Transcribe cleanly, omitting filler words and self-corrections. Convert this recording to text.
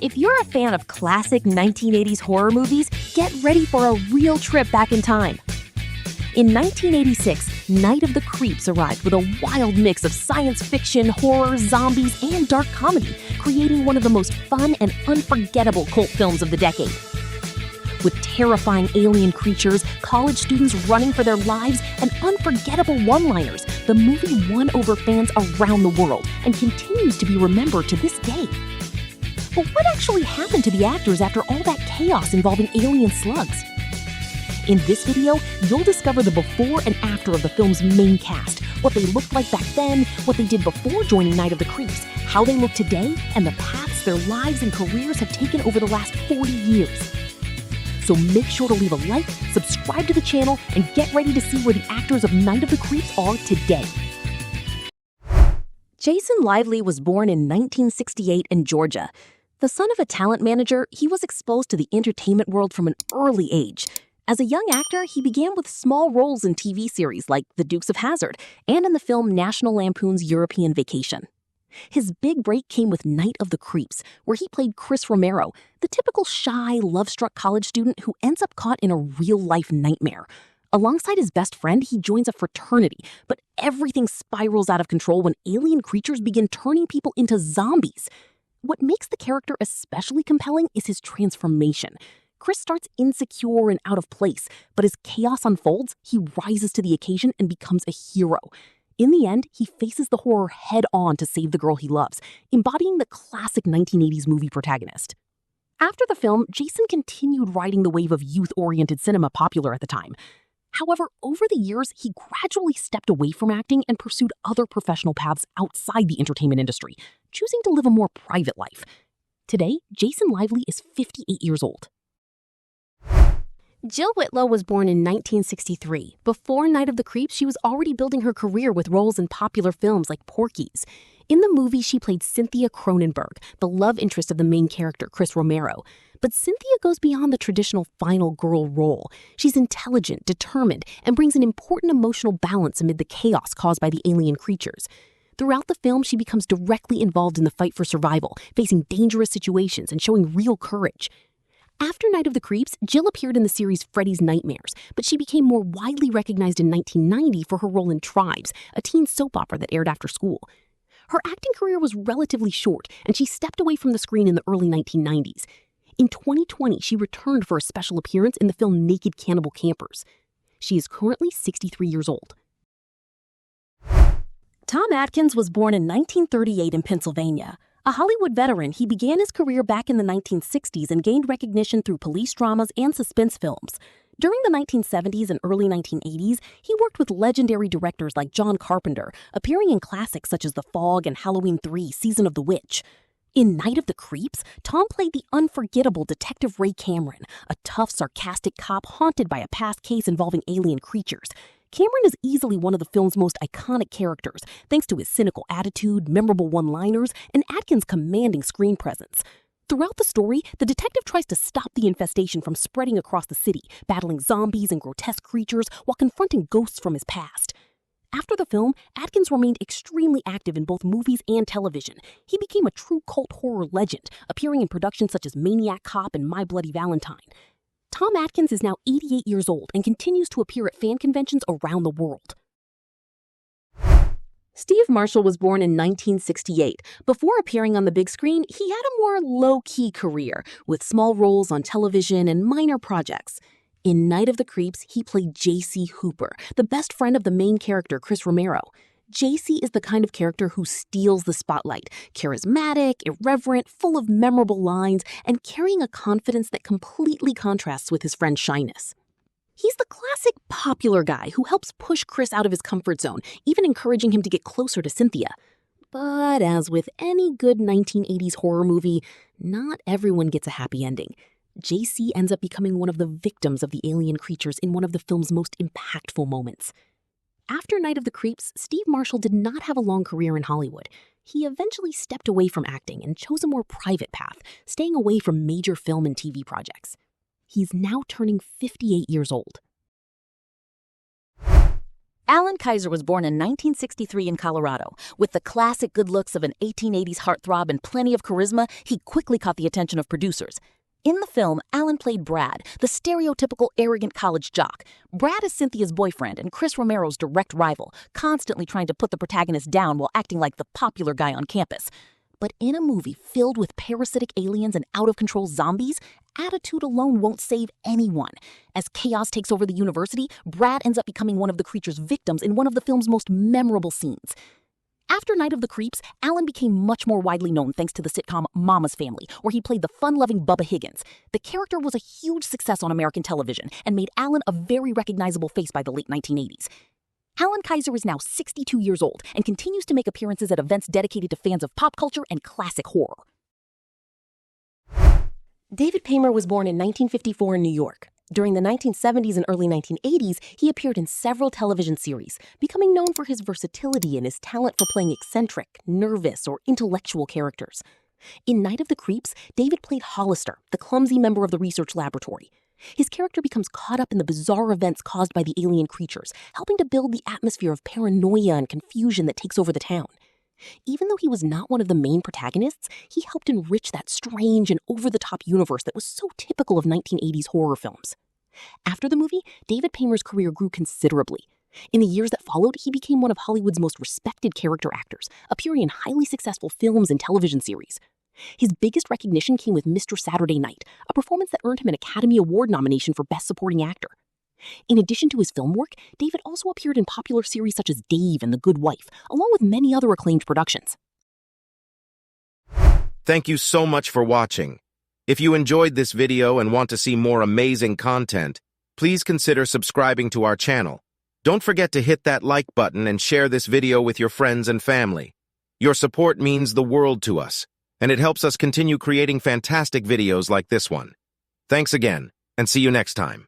If you're a fan of classic 1980s horror movies, get ready for a real trip back in time. In 1986, Night of the Creeps arrived with a wild mix of science fiction, horror, zombies, and dark comedy, creating one of the most fun and unforgettable cult films of the decade. With terrifying alien creatures, college students running for their lives, and unforgettable one-liners, the movie won over fans around the world and continues to be remembered to this day. But what actually happened to the actors after all that chaos involving alien slugs? In this video, you'll discover the before and after of the film's main cast, what they looked like back then, what they did before joining Night of the Creeps, how they look today, and the paths their lives and careers have taken over the last 40 years. So make sure to leave a like, subscribe to the channel, and get ready to see where the actors of Night of the Creeps are today. Jason Lively was born in 1968 in Georgia. The son of a talent manager, he was exposed to the entertainment world from an early age. As a young actor, he began with small roles in TV series like The Dukes of Hazzard and in the film National Lampoon's European Vacation. His big break came with Night of the Creeps, where he played Chris Romero, the typical shy, love-struck college student who ends up caught in a real-life nightmare. Alongside his best friend, he joins a fraternity, but everything spirals out of control when alien creatures begin turning people into zombies. What makes the character especially compelling is his transformation. Chris starts insecure and out of place, but as chaos unfolds, he rises to the occasion and becomes a hero. In the end, he faces the horror head-on to save the girl he loves, embodying the classic 1980s movie protagonist. After the film, Jason continued riding the wave of youth-oriented cinema popular at the time. However, over the years, he gradually stepped away from acting and pursued other professional paths outside the entertainment industry, choosing to live a more private life. Today, Jason Lively is 58 years old. Jill Whitlow was born in 1963. Before Night of the Creeps, she was already building her career with roles in popular films like Porky's. In the movie, she played Cynthia Cronenberg, the love interest of the main character, Chris Romero. But Cynthia goes beyond the traditional final girl role. She's intelligent, determined, and brings an important emotional balance amid the chaos caused by the alien creatures. Throughout the film, she becomes directly involved in the fight for survival, facing dangerous situations and showing real courage. After Night of the Creeps, Jill appeared in the series Freddy's Nightmares, but she became more widely recognized in 1990 for her role in Tribes, a teen soap opera that aired after school. Her acting career was relatively short, and she stepped away from the screen in the early 1990s. In 2020, she returned for a special appearance in the film Naked Cannibal Campers. She is currently 63 years old. Tom Atkins was born in 1938 in Pennsylvania. A Hollywood veteran, he began his career back in the 1960s and gained recognition through police dramas and suspense films. During the 1970s and early 1980s, he worked with legendary directors like John Carpenter, appearing in classics such as The Fog and Halloween 3: Season of the Witch. In Night of the Creeps, Tom played the unforgettable Detective Ray Cameron, a tough, sarcastic cop haunted by a past case involving alien creatures. Cameron is easily one of the film's most iconic characters, thanks to his cynical attitude, memorable one-liners, and Atkins' commanding screen presence. Throughout the story, the detective tries to stop the infestation from spreading across the city, battling zombies and grotesque creatures while confronting ghosts from his past. After the film, Atkins remained extremely active in both movies and television. He became a true cult horror legend, appearing in productions such as Maniac Cop and My Bloody Valentine. Tom Atkins is now 88 years old and continues to appear at fan conventions around the world. Steve Marshall was born in 1968. Before appearing on the big screen, he had a more low-key career, with small roles on television and minor projects. In Night of the Creeps, he played J.C. Hooper, the best friend of the main character, Chris Romero. J.C. is the kind of character who steals the spotlight, charismatic, irreverent, full of memorable lines, and carrying a confidence that completely contrasts with his friend's shyness. He's the classic popular guy who helps push Chris out of his comfort zone, even encouraging him to get closer to Cynthia. But as with any good 1980s horror movie, not everyone gets a happy ending. JC ends up becoming one of the victims of the alien creatures in one of the film's most impactful moments. After Night of the Creeps, Steve Marshall did not have a long career in Hollywood. He eventually stepped away from acting and chose a more private path, staying away from major film and TV projects. He's now turning 58 years old. Alan Kaiser was born in 1963 in Colorado. With the classic good looks of an 1880s heartthrob and plenty of charisma, he quickly caught the attention of producers. In the film, Alan played Brad, the stereotypical arrogant college jock. Brad is Cynthia's boyfriend and Chris Romero's direct rival, constantly trying to put the protagonist down while acting like the popular guy on campus. But in a movie filled with parasitic aliens and out-of-control zombies, attitude alone won't save anyone. As chaos takes over the university, Brad ends up becoming one of the creature's victims in one of the film's most memorable scenes. After Night of the Creeps, Alan became much more widely known thanks to the sitcom Mama's Family, where he played the fun-loving Bubba Higgins. The character was a huge success on American television and made Alan a very recognizable face by the late 1980s. Alan Kaiser is now 62 years old and continues to make appearances at events dedicated to fans of pop culture and classic horror. David Paymer was born in 1954 in New York. During the 1970s and early 1980s, he appeared in several television series, becoming known for his versatility and his talent for playing eccentric, nervous, or intellectual characters. In Night of the Creeps, David played Hollister, the clumsy member of the research laboratory. His character becomes caught up in the bizarre events caused by the alien creatures, helping to build the atmosphere of paranoia and confusion that takes over the town. Even though he was not one of the main protagonists, he helped enrich that strange and over-the-top universe that was so typical of 1980s horror films. After the movie, David Paymer's career grew considerably. In the years that followed, he became one of Hollywood's most respected character actors, appearing in highly successful films and television series. His biggest recognition came with Mr. Saturday Night, a performance that earned him an Academy Award nomination for Best Supporting Actor. In addition to his film work, David also appeared in popular series such as Dave and The Good Wife, along with many other acclaimed productions. Thank you so much for watching. If you enjoyed this video and want to see more amazing content, please consider subscribing to our channel. Don't forget to hit that like button and share this video with your friends and family. Your support means the world to us, and it helps us continue creating fantastic videos like this one. Thanks again, and see you next time.